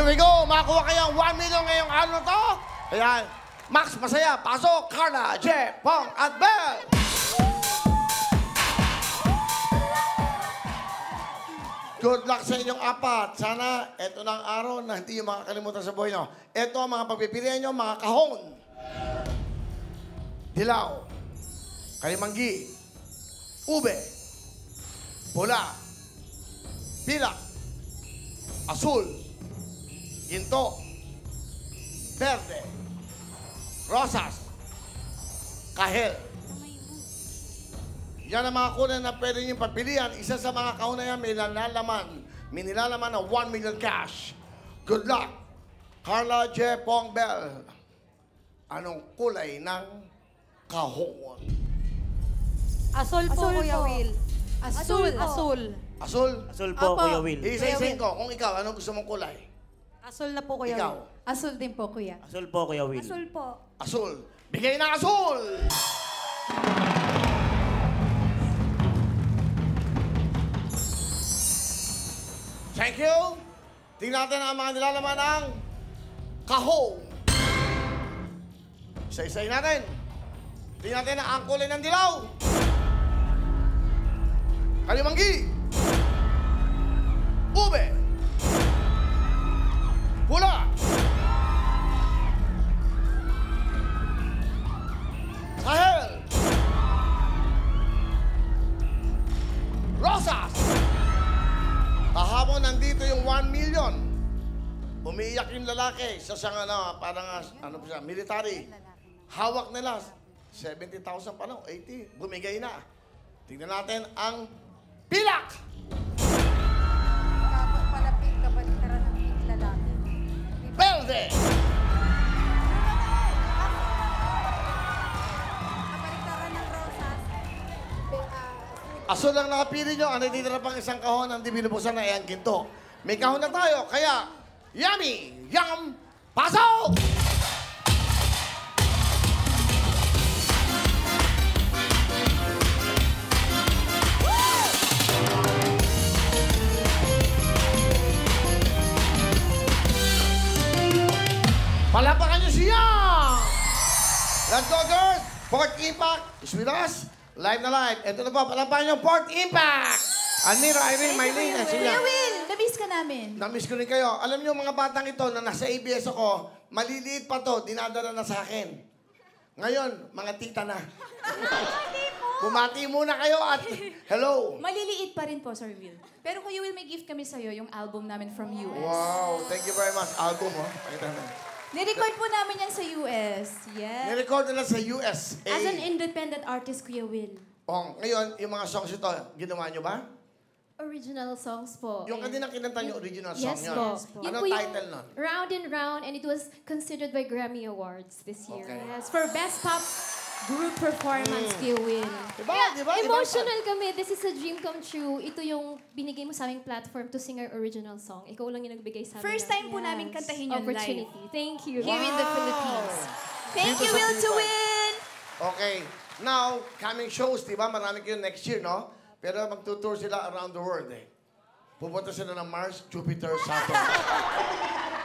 Here we go! Makakuha kayong 1 million ngayong araw na to. Ayan. Max, masaya. Pasok, Carla, Jeff, Pong, at Bel. Good luck sa inyong apat. Sana, eto na ang araw na hindi nyo makakalimutan sa buhay nyo. Eto ang mga pagpipilian nyo, mga kahon. Dilaw. Kalimanggi. Ube. Pula. Pilak. Asul. Ginto. Verde. Rosas. Kahel. Yan ang mga kulay na pwede niyong pagpilian. Isa sa mga kahon na yan, may nilalaman ng 1 million cash. Good luck. Carla J. Pong Bel. Anong kulay ng kahon? Asul po, Kuya Will. Asul. Asul? Asul po, Opo. Kuya Will. Isa-isayin ko. Kung ikaw, anong gusto mong kulay? Asul na po, Kuya Ikaw. Will. Asul din po, Kuya. Asul po, Kuya Will. Asul po. Asul. Bigay ng asul! Thank you. Tingnan natin ang mga nilalaman ng kahon. Isa-isayin natin. Tingnan natin ang kulay ng dilaw. Kalimanggi. Ube. Pula. Kahel. Rosas. Kahapon nandito yung 1 million. Umiiyak yung lalaki sa siyang parang siya, military. Hawak nila 70,000 pa 80. Bumigay na. Tingnan natin ang pilak. Kapag palapit, kabaliktaran ng lalaki. Verde. Kabaliktaran ng rosas. Asul lang nakapili nyo. Ang natitira pang isang kahon ang di binubusan na ang ginto. May kahon na tayo. Kaya, yummy! Yum! Pasok! Palapakan nyo siya! Let's go, girls! Port Impact is with us. Live na live. Ito na po, palapakan nyo, Port Impact! Anira, Irene, Mylene, at sila. Kuya Will, na-miss ka namin. Na-miss ko rin kayo. Alam nyo, mga batang ito na nasa ABS ako, maliliit pa to, dinadala na sa akin. Ngayon, mga tita na. Bumati muna kayo at hello. Maliliit pa rin po, Sir Will. Pero Kuya Will, may gift kami sa'yo, yung album namin from US. Wow, thank you very much. Album, oh. Pakita na. Nirecord po namin yan sa US. Yes. Nirecord nila sa USA. As an independent artist, Kuya Will. Oh, ngayon, yung mga songs ito, ginawa nyo ba? Original songs po. Yung kanina kinanta nyo original song Yes yun. po. Yun Anong po yung title nun? Round and Round, and it was considered by Grammy Awards this year. Okay. Yes, for Best Pop Group Performance, Kuya Will. Diba? Kaya Diba? emotional kami. This is a dream come true. Ito yung binigay mo sa aming platform to sing our original song. Ikaw lang yung nagbigay sa amin. First time po namin kantahin yun Opportunity. live. Thank you. Here in the Philippines. Thank Dito you, sa Will to Philippines. Win! Okay. Now, coming shows, di ba? Marami kayo next year, no? Pero magtutour sila around the world, eh. Pupunta sila ng Mars, Jupiter, Saturn.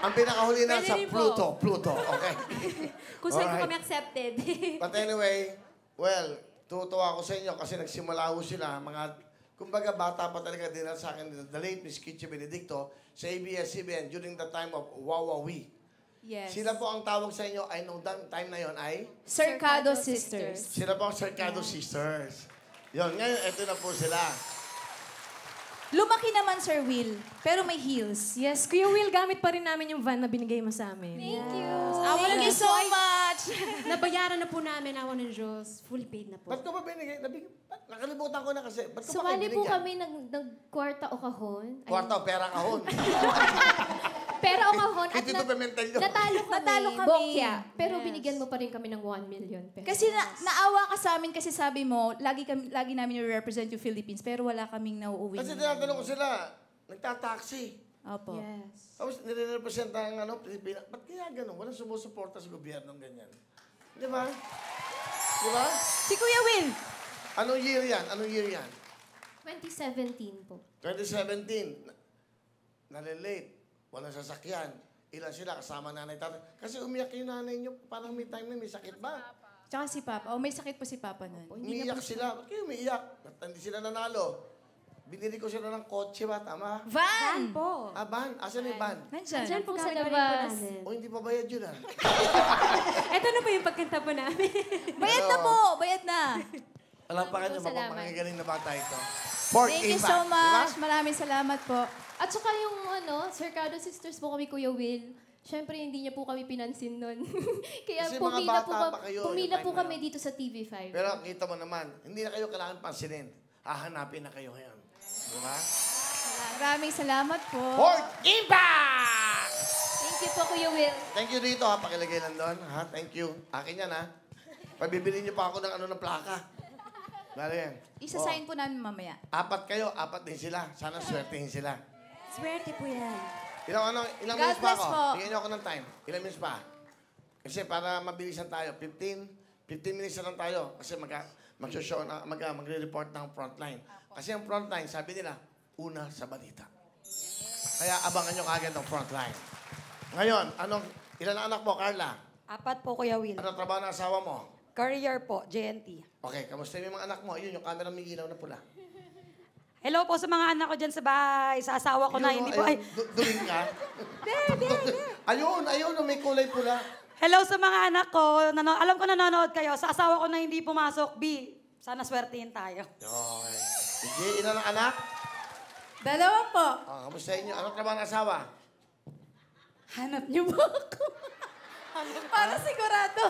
Ang pinakahuli na Pwede sa rin po. Pluto, okay? Kung saan po Alright. kami accepted. But anyway, well, tutuwa ako sa inyo kasi nagsimula ho sila, mga, kumbaga bata pa talaga din sa akin, the late Miss Kitchi Benedicto, sa ABS-CBN during the time of Wawawi. Yes. Sila po ang tawag sa inyo ay nung time na yon ay, Cercado Sisters. sila po ang Cercado Sisters. Yon, ngayon, eto na po sila. Lumaki naman, Sir Will, pero may heels. Yes, Kuya Will, gamit pa rin namin yung van na binigay mo sa amin. Thank you. Thank you so much. Nabayaran na po namin, awa ng Diyos. Full paid na po. Ba't ko ba binigay? Nakalimutan ko na kasi. Ba't ko ba kayo Sumali po binigyan? kami ng-kwarta o kahon. Ay, Kwarta o pera kahon. Pera o kahon. At Tito Pimentel yun. natalo kami. Natalo kami. Bokya. Pero Yes. binigyan mo pa rin kami ng 1 million pesos. Kasi naawa ka sa amin kasi sabi mo, lagi namin i-represent yung Philippines, pero wala kaming nauuwi. Kasi tinatanong ko sila, nagtataksi. Opo. Yes. Tapos nire-represent ang Pilipinas. Ba't kaya ganun? Walang sumusuporta sa gobyernong ganyan. Di ba? Di ba? Si Kuya Will, Anong year yan? Anong year yan? 2017 po. 2017. Nalilate. Walang sasakyan. Ilan sila kasama nanay tatay? Kasi umiyak yung nanay niyo, parang may time na may sakit ba? Tsaka si Papa. Oh, may sakit pa si Papa nun. Umiiyak sila. Ba't kayo umiiyak? Ba't hindi sila nanalo? Binili ko sila ng kotse ba? Tama? Van! Po. Ah, van? Asan yung van? Nandyan. Diyan po sa Gagawin po labas. namin. O, hindi pa bayad yun ah. Ito na po yung pagkanta po namin. Bayad na po! Bayad na! Alam pa kayo, Salamat. mapapangagaling na bata ito. Pork Thank you impact, so much. di ba? Maraming salamat po. At saka yung Circado Sisters po kami, Kuya Will. Siyempre, hindi niya po kami pinansin nun. Kaya Kasi mga pumila bata pa kayo, pumila yung po time na kami yun. dito sa TV5. Pero kita mo naman, hindi na kayo kailangan pansinin. Hahanapin na kayo ngayon. Di ba? Maraming salamat po. Pork impact! Thank you po, Kuya Will. Thank you dito ha, pakilagay lang doon. Ha? Thank you. Akin yan ha. Pabibili niyo pa ako ng ng plaka. Bale yan. Isa-sign po namin mamaya. Apat kayo, apat din sila. Sana swertehin sila. Swerte po yan. Ilang God minutes pa bless ako? po. Bigyan niyo ako ng time. Ilang minutes pa? Kasi para mabilisan tayo, 15 minutes na lang tayo. Kasi mag-show na, magre-report ng frontline. Kasi ang frontline, sabi nila, una sa balita. Kaya abangan niyo kagad ang frontline. Ngayon, ilan ang anak mo, Carla? 4 po, Kuya Will. Ano trabaho ng asawa mo? Career po, JNT. Okay, kamusta yung mga anak mo? Yun, yung camera may ilaw na pula. Hello po sa mga anak ko dyan sa bahay. Sa asawa ko na, Yun, hindi po. Ay, Duling ka? Ayun, may kulay pula. hello sa mga anak ko. Alam ko nanonood kayo. Sa asawa ko na hindi pumasok, B. Sana swertihin tayo. Okay. Sige, ilan ang anak? 2 po. Kamusta inyo? Anong trabaho ng asawa? Hanap niyo ba ako? Para sigurado.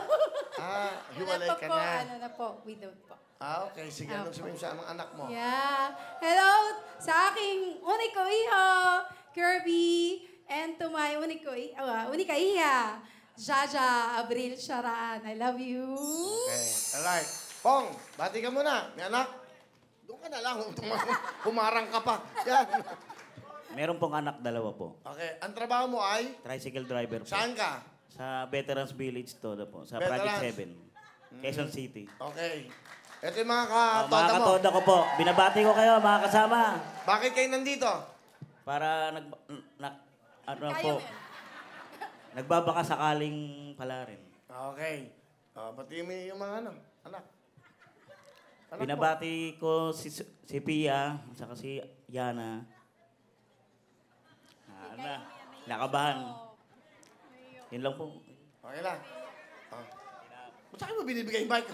Hiwalay ka na. Ano na po, widowed po. Okay. Sige, anong sabihin mo sa mga anak mo? Yeah. Hello sa aking uniko iho, Kirby, and to my unika iha, Jaja Abril Sharaan. I love you. Okay. Alright. Pong, bati ka muna. May anak? Doon ka na lang. Humarang ka pa. Yan. Meron pong anak, 2 po. Okay. Ang trabaho mo ay? Tricycle driver po. Saan ka? Sa Veterans Village to po. Sa Veterans. Project 7. Quezon City. Okay. Ito yung mga Mga katoda mo. katoda ko po. Binabati ko kayo, mga kasama. Bakit kayo nandito? Para nagbabaka sakaling pala rin. Okay. Pati mo yung mga anak. Anak mo. Binabati ko si Pia, saka si Yana. Nakabahan. Yun lang po. Okay lang. Ba't sa'kin mo binibigay yung mic?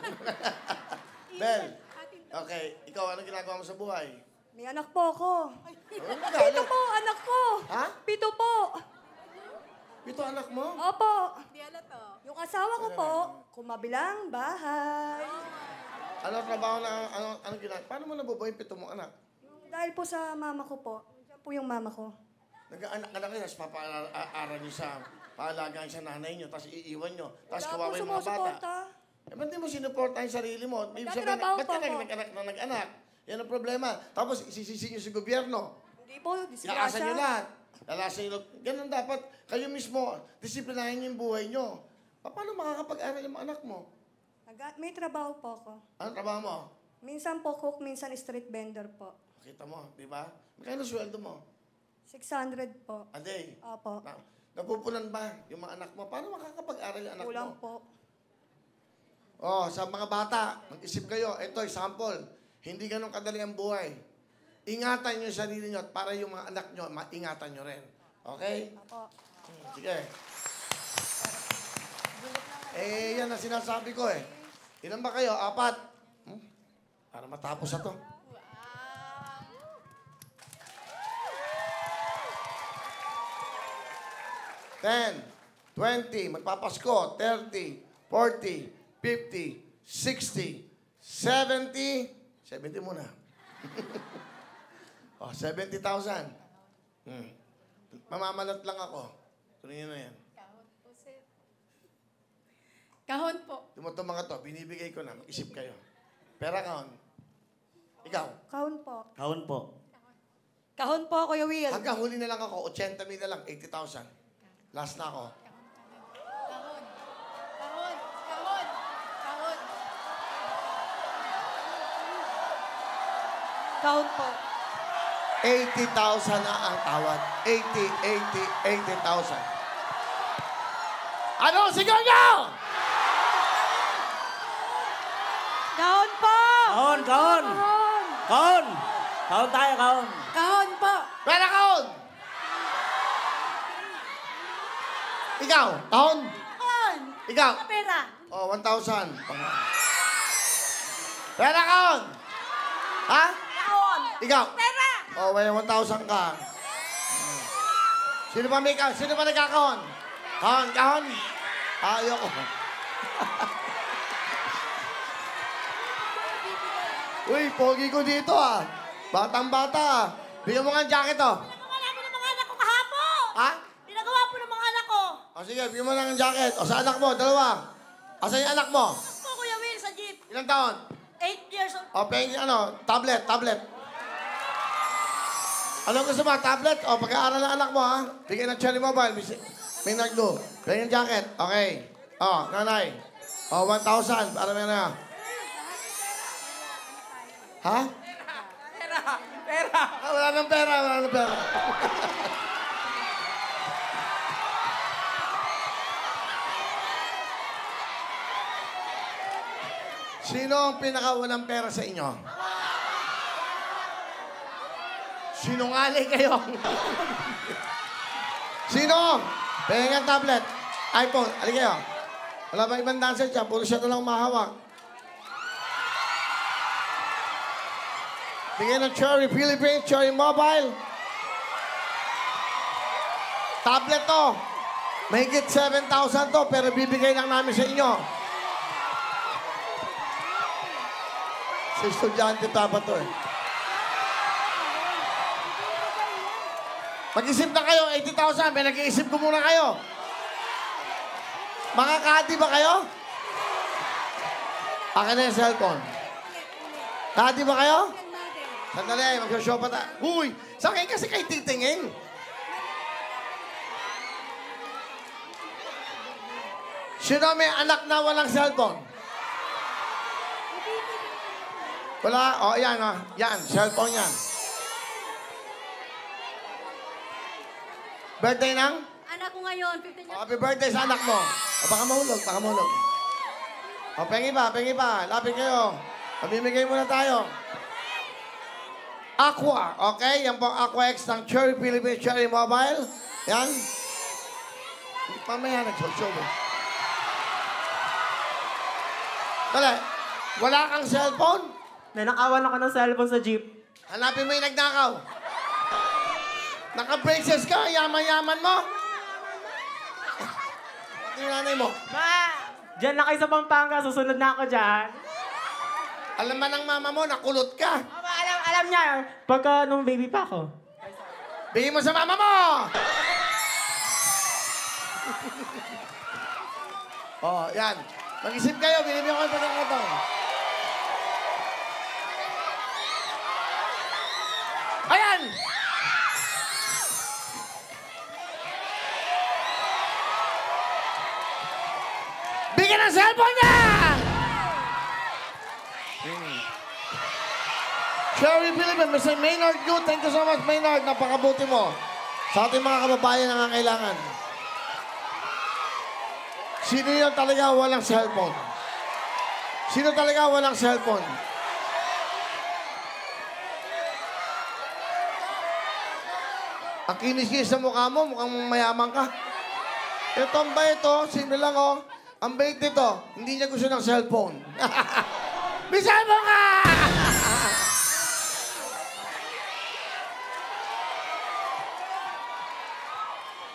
Bel, okay. Ikaw, anong ginagawa mo sa buhay? May anak po ako. Pito Po, anak ko. Ha? 7 po. Pito anak mo? Opo. Yung asawa ko po, kumabilang bahay. Ano trabaho na, anong ginagawa? Paano mo nabubuhay yung pito mong anak? Dahil po sa mama ko po. Diyan po yung mama ko. Nag-aanak ka na kayo, tapos papaaral niyo sa paalagaan sa nanay niyo, tapos iiwan niyo, tapos Wala po kawawa yung mga bata. sumusuporta. Ba't di mo sinuportahan yung sarili mo? Ibig sabihin, Nagtatrabaho ba't ka po ako. nag-anak na nag-anak? Yan ang problema. Tapos isisisi niyo sa gobyerno. Hindi po, Lakasan disgrasya. niyo lahat. Lalasan niyo. Ganun dapat. Kayo mismo, disiplinahin niyo yung buhay niyo. Paano makakapag-aral yung mga anak mo? May trabaho po ako. Anong trabaho mo? Minsan po cook, minsan street vendor po. Kita mo, di ba? Magkano sweldo mo? 600 po. A day. Opo. Napupunan ba yung mga anak mo? Paano makakapag-aral yung anak Kulang mo? po. Oh, sa mga bata, mag-isip kayo. Ito, example. Hindi ganun kadali ang buhay. Ingatan niyo yung sarili niyo at para yung mga anak niyo, maingatan niyo rin. Okay? Opo. Sige. Yan ang sinasabi ko eh. Ilan ba kayo? 4? Para matapos na to. Wow. 10, 20, magpapasko, 30, 40, 50, 60, 70, 70 muna. 70,000. Mamamalat lang ako. Tuloy na yan. Kahon po. Ito mga to, binibigay ko na. Mag-isip kayo. Pera kahon. Ikaw. Kahon po. Kahon po. Kahon po, Kuya Will. Hanggang huli na lang ako, 80,000 na lang, 80,000. Last na ako. Kahon. Kahon. Kahon. Kahon. Kahon po. 80,000 na ang tawad. 80,000. Ano? Sigaw nyo! Kahon po! Kahon, kahon! Kahon! Kahon tayo, kahon. Kahon po. Pera kaon! Ikaw, taon? Kahon! Ikaw? Pera! Oh, 1,000. Pera kaon! Ha? Kahon! Ikaw? Pera! Oh, may 1,000 ka. Sino ba may kahon? Sino ba nagkakahon? Kahon, kahon? Ayoko. Uy, pogi ko dito ah. Batang-bata ah. Bigyan mo nga ang jacket oh. Pinagawa namin ng mga anak ko kahapon! Ha? Pinagawa po ng mga anak ko! O sige, bigyan mo lang ang jacket. O sa anak mo, dalawa. Asan yung anak mo? Po, Kuya Will, sa jeep. Ilang taon? 8 years old. O, peng, ano, tablet. Ano gusto mo? Tablet? O, pag-aaral ng anak mo, ha? Bigyan ng Cherry Mobile. May nagdo. Bigyan ng jacket. Okay. O, nanay. O, 1,000. Para may na. Ha? Pera. Wala nang pera. Sino ang pinakawalang pera sa inyo? Sinungaling kayo. Sino? Pengen tablet. iPhone. Alin kayo. Wala bang ibang dancer dyan? Puro siya na lang mahawak. Bigyan ng Cherry Philippines, Cherry Mobile. Tablet to. Mahigit 7,000 to, pero bibigay lang namin sa inyo. Sa estudyante pa to eh. Mag-isip na kayo, 80,000. May nag-iisip ko muna kayo. Mga kati ba kayo? Akin na yung cellphone. Kati ba kayo? Sandali, mag-show pa ta. Uy, sa akin kasi kayo titingin. Sino may anak na walang cellphone? Wala? O, yan ah. Yan, cellphone yan. Birthday ng? Anak ko ngayon, 15 years Happy birthday sa anak mo. O, baka mahulog. O, pengi pa. Lapit kayo. Pamimigay muna tayo. Aqua, okay? Yan po ang Aqua X ng Cherry Philippines Cherry Mobile. Yan. Mamaya nag-show mo. Dali. Wala kang cellphone? Nanakawan ako ng cellphone sa jeep. Hanapin mo yung nagnakaw. Naka-braces ka, yaman-yaman mo. Pati yung nanay mo. Diyan na kayo sa Pampanga, susunod na ako dyan. Alam ba ng mama mo, nakulot ka. Alam niya, pagka nung baby pa ako. Bigyan mo sa mama mo! Oh, yan. Mag-isip kayo, binibigyan ko yung pagkakataon. Ayan! Bigyan ng cellphone niya! Cherry Philippines, Mr. Maynard Yu. Thank you so much, Maynard. Napakabuti mo. Sa ating mga kababayan na nangangailangan. Sino yun talaga walang cellphone? Sino talaga walang cellphone? Ang kinis-kinis sa mukha mo, mukhang mayaman ka. Ito ang bait ito, sino lang oh. Ang bait nito, hindi niya gusto ng cellphone. May cellphone ka!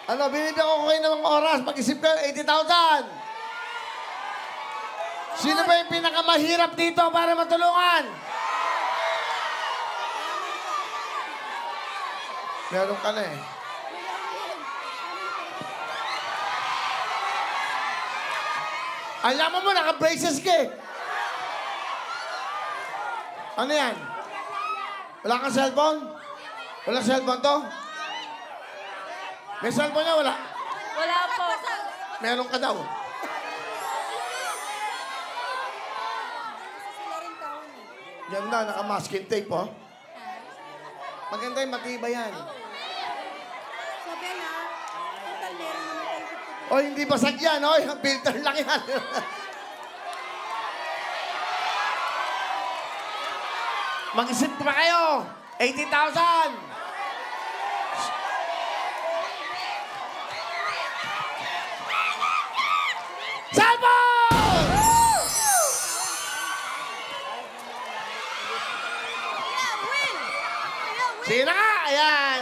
Ano, binibigyan ko kayo ng oras. Mag-isip kayo, 80,000. Sino ba yung pinakamahirap dito para matulungan? Meron ka na eh. Alam mo, naka-braces ka eh. Ano yan? Wala kang cellphone? Walang cellphone to? May cellphone niya, wala? Wala po. Meron ka daw. Ganda, naka-masking tape, oh. Maganda yung matibay yan. Sabi na, total meron naman tayo O hindi basag yan, o. Filter lang yan. Mag-isip pa kayo. 80,000. Cellphone! Sige na nga, ayan.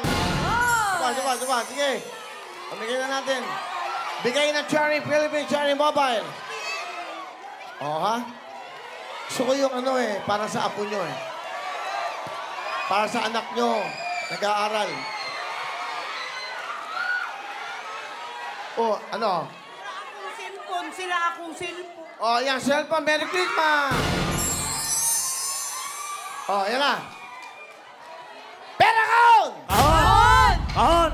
Suba. Sige. Pamigay na natin. Bigay ng Cherry Philippines Cherry Mobile. O, ha? Gusto ko yung ano para sa apo nyo Para sa anak nyo, nag-aaral. O, ano? Sila akong cellphone. O, yan, cellphone. Merry Christmas! O, yan na. Pera kaon! Kahon! Kahon!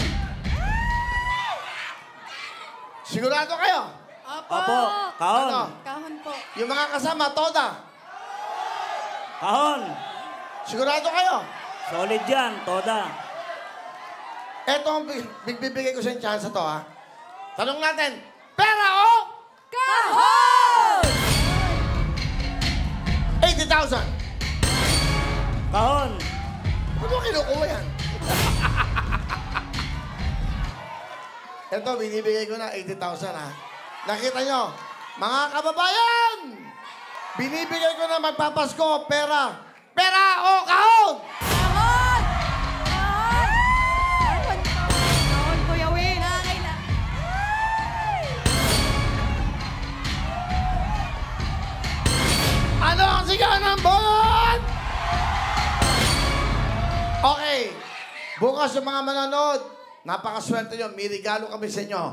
Sigurado kayo? Opo. Kahon. Ano? Kahon po. Yung mga kasama, toda. Kahon. Sigurado kayo? Solid yan, toda. Eto ang bibigay ko sa chance to, ha? Tanong natin, pera o? Kahon! 80,000. Kahon. Ano kinukuha yan? Eto, binibigay ko na 80,000, ha? Nakita nyo, mga kababayan! Binibigay ko na magpapasko, pera. Pera o kahon? Kahon! Kahon! Kahon! Kahon, Kuya Will. Ano ang sigaw ng buwan? Okay. Bukas yung mga manonood, napakaswerte nyo. May regalo kami sa inyo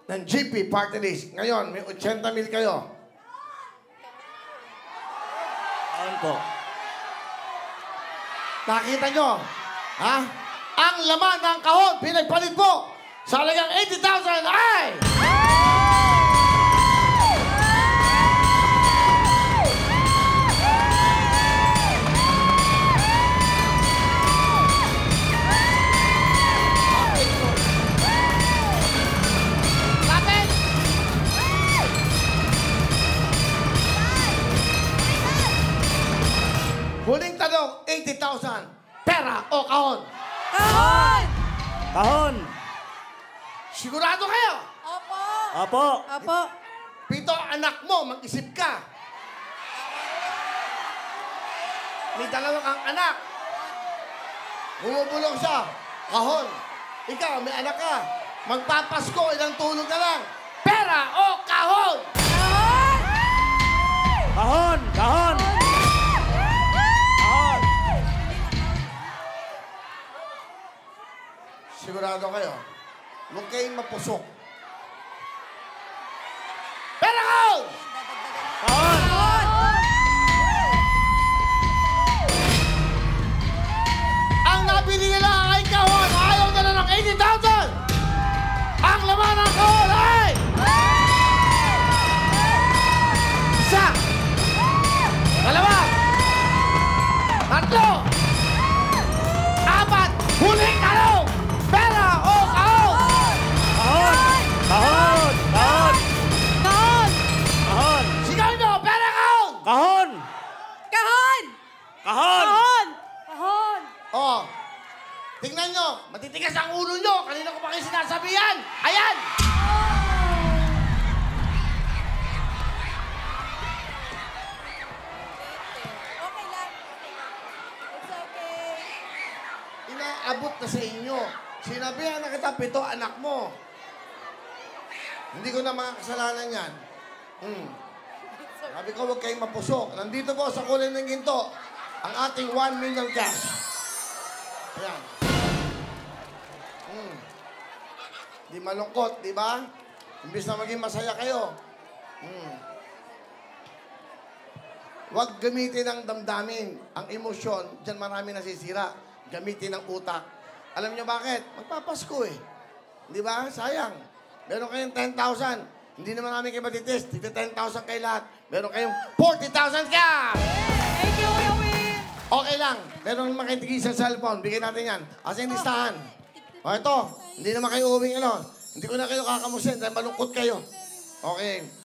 ng GP Party List. Ngayon, may 80,000 kayo. Kahon po. Nakita nyo? Ha? Ang laman ng kahon, pinagpalit po sa halagang 80,000 ay... Lapit! Huling tanong, 80,000. Pera o kahon? Kahon! Kahon. Sigurado kayo? Opo! Opo. Opo! Pito, anak mo, mag-isip ka. May dalawa kang anak. Bumubulong siya. Kahon. Ikaw, may anak ka. Magpapasko, ilang tulog na lang. Pera o kahon? Kahon! Kahon. Kahon. Kahon. Sigurado kayo. Huwag kayong mapusok. Pera kahon! Kahon. Ang nabili nila ay kahon. Ayaw nila ng 80,000. Ang laman ng kahon ay... Isa. Dalawa. Tatlo. Apat. Huling tanong. Pera o kahon? Kahon. Kahon. Kahon. Kahon! Kahon. Sigaw nyo. Pera kahon. Kahon. Kahon! Kahon. Kahon! Kahon! Oh. Tingnan nyo. Matitigas ang ulo nyo. Kanina ko pa kayo sinasabi yan. Ayan. Okay lang. It's okay. Inaabot na sa inyo. Sinabihan na kita, 7 anak mo. Hindi ko na mga kasalanan yan. Sabi ko, huwag kayong mapusok. Nandito po sa kulay ng ginto, ang ating 1 million cash. Ayan. Di malungkot, di ba? Imbis na maging masaya kayo. Huwag gamitin ang damdamin, ang emosyon. Diyan marami nasisira. Gamitin ang utak. Alam niyo bakit? Magpapasko eh. Di ba? Sayang. Meron kayong 10,000. Hindi naman namin kayo matitest. Dito 10,000 kayo lahat. Meron kayong 40,000 cash! Thank you, Kuya Will. Okay lang. Meron naman kayong tigis sa cellphone. Bigyan natin yan. Asa yung listahan? O ito. Hindi naman kayo uwing ano. Hindi ko na kayo kakamusin dahil malungkot kayo. Okay.